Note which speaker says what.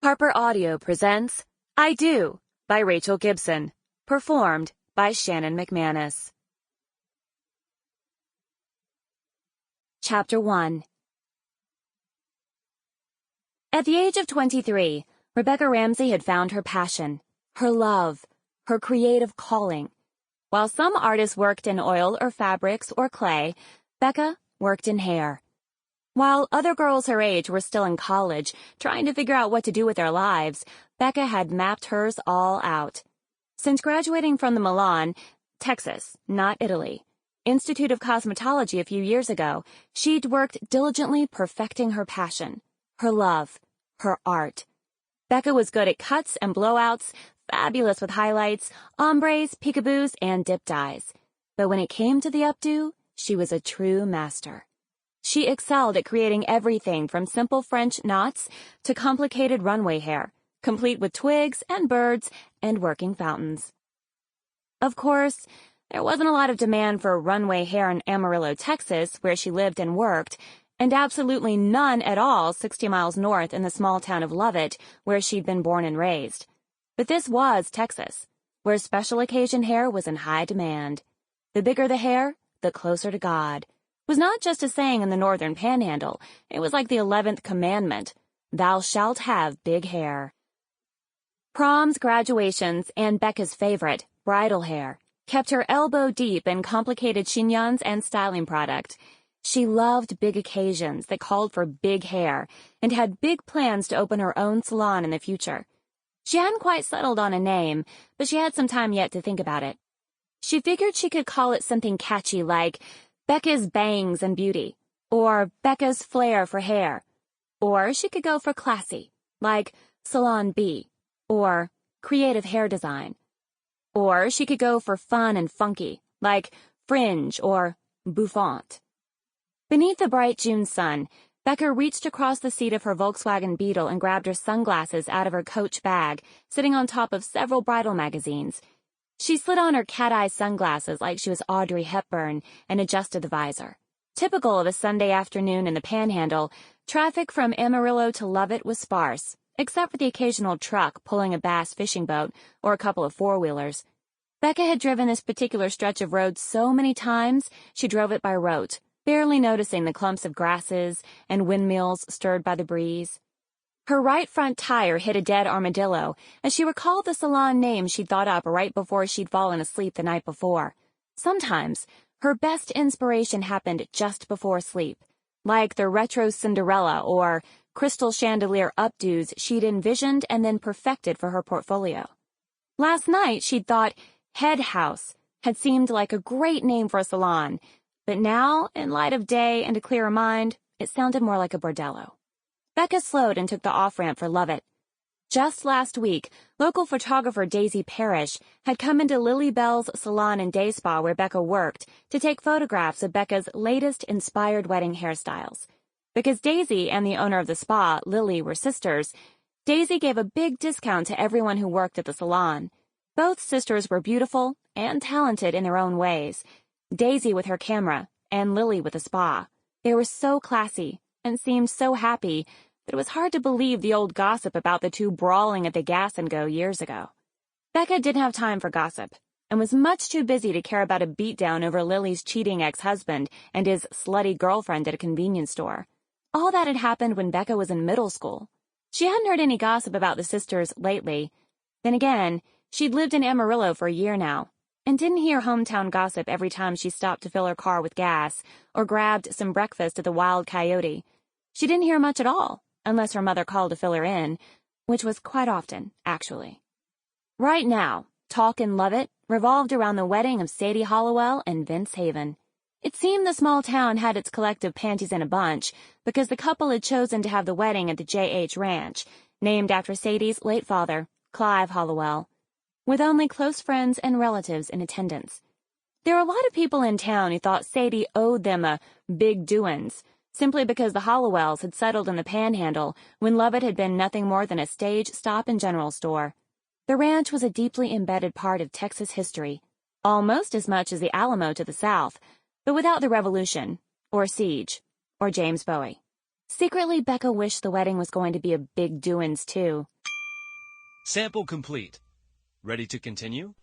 Speaker 1: Harper Audio presents I Do by Rachel Gibson, performed by Shannon McManus. Chapter 1. At the age of 23, Rebecca Ramsey had found her passion, her love, her creative calling. While some artists worked in oil or fabrics or clay, Becca worked in hair. While other girls her age were still in college, trying to figure out what to do with their lives, Becca had mapped hers all out. Since graduating from the Milan, Texas, not Italy, Institute of Cosmetology a few years ago, she'd worked diligently perfecting her passion, her love, her art. Becca was good at cuts and blowouts, fabulous with highlights, ombres, peekaboos, and dip dyes. But when it came to the updo, she was a true master. She excelled at creating everything from simple French knots to complicated runway hair, complete with twigs and birds and working fountains. Of course, there wasn't a lot of demand for runway hair in Amarillo, Texas, where she lived and worked, and absolutely none at all 60 miles north in the small town of Lovett, where she'd been born and raised. But this was Texas, where special occasion hair was in high demand. The bigger the hair, the closer to God. Was not just a saying in the northern panhandle. It was like the 11th commandment. Thou shalt have big hair. Proms, graduations, and Becca's favorite, bridal hair, kept her elbow deep in complicated chignons and styling product. She loved big occasions that called for big hair and had big plans to open her own salon in the future. She hadn't quite settled on a name, but she had some time yet to think about it. She figured she could call it something catchy like Becca's Bangs and Beauty, or Becca's Flair for Hair. Or she could go for classy, like Salon B, or Creative Hair Design. Or she could go for fun and funky, like Fringe or Bouffant. Beneath the bright June sun, Becca reached across the seat of her Volkswagen Beetle and grabbed her sunglasses out of her Coach bag, sitting on top of several bridal magazines. She slid on her cat-eye sunglasses like she was Audrey Hepburn and adjusted the visor. Typical of a Sunday afternoon in the Panhandle, traffic from Amarillo to Lovett was sparse, except for the occasional truck pulling a bass fishing boat or a couple of four-wheelers. Becca had driven this particular stretch of road so many times she drove it by rote, barely noticing the clumps of grasses and windmills stirred by the breeze. Her right front tire hit a dead armadillo as she recalled the salon name she'd thought up right before she'd fallen asleep the night before. Sometimes, her best inspiration happened just before sleep, like the retro Cinderella or crystal chandelier updos she'd envisioned and then perfected for her portfolio. Last night, she'd thought Head House had seemed like a great name for a salon, but now, in light of day and a clearer mind, it sounded more like a bordello. Becca slowed and took the off-ramp for Lovett. Just last week, local photographer Nate Parrish had come into Lily Bell's salon and day spa where Becca worked to take photographs of Becca's latest inspired wedding hairstyles. Because Daisy and the owner of the spa, Lily, were sisters, Daisy gave a big discount to everyone who worked at the salon. Both sisters were beautiful and talented in their own ways. Daisy with her camera, and Lily with the spa. They were so classy and seemed so happy that it was hard to believe the old gossip about the two brawling at the Gas and Go years ago. Becca didn't have time for gossip, and was much too busy to care about a beatdown over Lily's cheating ex-husband and his slutty girlfriend at a convenience store. All that had happened when Becca was in middle school. She hadn't heard any gossip about the sisters lately. Then again, she'd lived in Amarillo for a year now, and didn't hear hometown gossip every time she stopped to fill her car with gas or grabbed some breakfast at the Wild Coyote. She didn't hear much at all, unless her mother called to fill her in, which was quite often, actually. Right now, talk in Lovett revolved around the wedding of Sadie Hollowell and Vince Haven. It seemed the small town had its collective panties in a bunch because the couple had chosen to have the wedding at the J.H. Ranch, named after Sadie's late father, Clive Hollowell, with only close friends and relatives in attendance. There were a lot of people in town who thought Sadie owed them a big doin's, simply because the Hollowells had settled in the Panhandle when Lovett had been nothing more than a stage stop and general store. The ranch was a deeply embedded part of Texas history, almost as much as the Alamo to the south, but without the Revolution, or Siege, or James Bowie. Secretly, Becca wished the wedding was going to be a big doings too.
Speaker 2: Sample complete. Ready to continue?